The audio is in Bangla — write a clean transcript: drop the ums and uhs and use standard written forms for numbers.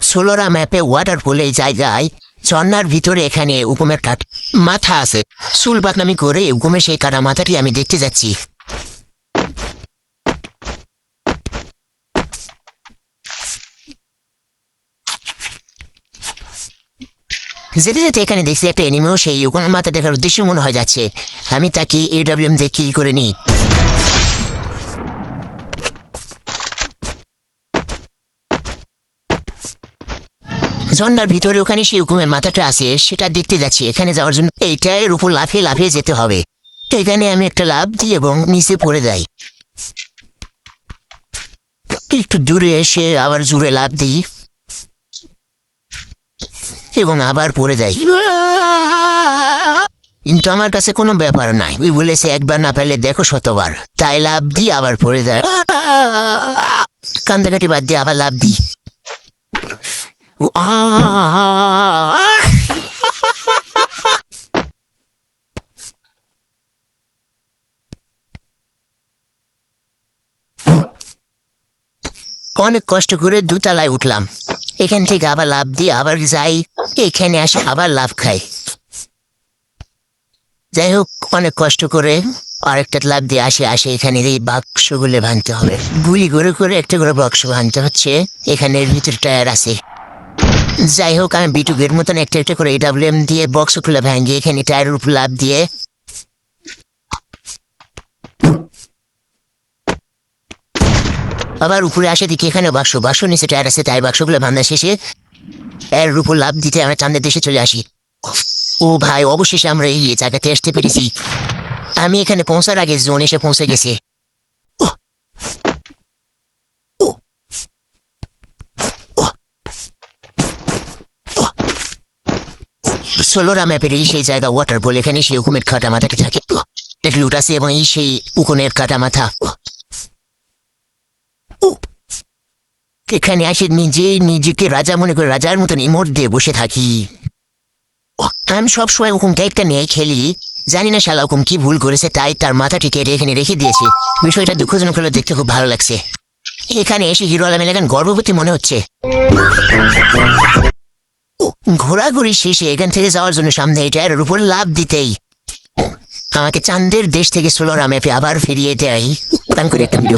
সোলোরা ম্যাপে ওয়াটারফল এই জায়গায় ঝর্ণার ভিতরে এখানে হুকুমের কাঠ মাথা আছে। চুল বাতনামি করে হুকুমের সেই কাটা মাথাটি আমি দেখতে যাচ্ছি। যেতে যেতে এখানে দেখছি একটা এনিমেও সেই হুকুমের মাথা দেখার উদ্দেশ্য মনে হয় যাচ্ছে। আমি তাকে AWM দিয়ে কিল করে নিই। ঝর্ণার ভিতরে ওখানে সেই হুকুমের মাথাটা আছে, সেটা দেখতে যাচ্ছি। এখানে যাওয়ার জন্য এইটার উপর লাফিয়ে লাফিয়ে যেতে হবে। এখানে আমি একটা লাফ দিই এবং নিচে পড়ে যাই। একটু দূরে এসে আবার জুড়ে লাফ দিই এবং আবার পড়ে যাই। কিন্তু আমার কাছে কোনো ব্যাপার নাই, ওই বলেছে একবার না পেলে দেখো শতবার। তাই লাফ দিই, আবার পড়ে যায়। কান্দাকাটি বাদ দিয়ে আবার লাফ দিই। অনেক কষ্ট করে দোতলায় উঠলাম। এখান থেকে আবার লাফ দিয়ে আবার যাই, এখানে আসে আবার লাফ খাই। যাই হোক, অনেক কষ্ট করে আরেকটা লাফ দিয়ে আসে এখানে এই বাক্সগুলো ভাঙতে হবে। গুলি করে করে একটা করে বাক্স ভাঙতে হচ্ছে। এখানের ভিতরে টায়ার আছে। যাই হোক, আমি বিটুকের মতন একটা একটা করে AWM দিয়ে বক্স খুলে ভাঙি। এখানে টায়ারের উপর লাফ দিয়ে আবার উপরে আসে দেখি এখানে বাক্স নিচে টায়ার আছে। তাই বাক্সগুলো ভাঙা শেষে এর উপর লাফ দিতে আমরা চাঁদের দেশে চলে আসি। ও ভাই, অবশেষে আমরা এই জায়গাতে আসতে পেরেছি। আমি এখানে পৌঁছার আগে জোন এসে পৌঁছে গেছে। সোলোরা ম্যাপের এই সেই জায়গা ওয়াটারফল। এখানে সেই হুকুমের কাটা মাথাটি থাকে। লুট আছে এবং এই সেই উকুনের কাটা মাথা। এখানে আসে নিজেকে রাজা মনে করে রাজার মতন ইমোট দিয়ে বসে থাকি। আমি সবসময় হুকুমটা একটা নিয়ে খেলি। জানি না শালা হুকুম কি ভুল করেছে, তাই তার মাথাটি কেটে এখানে রেখে দিয়েছে। বিষয়টা দুঃখজনক হলে দেখতে খুব ভালো লাগছে। এখানে এসে হিরো আলম এলাকান গর্ভবতী মনে হচ্ছে। ঘোরাঘুরি শেষে এখান থেকে যাওয়ার জন্য সামনে এটার উপর লাভ দিতেই আমাকে চাঁদের দেশ থেকে সোলোরা ম্যাপে আবার ফিরিয়ে দেয়। করে একটা ভিডিও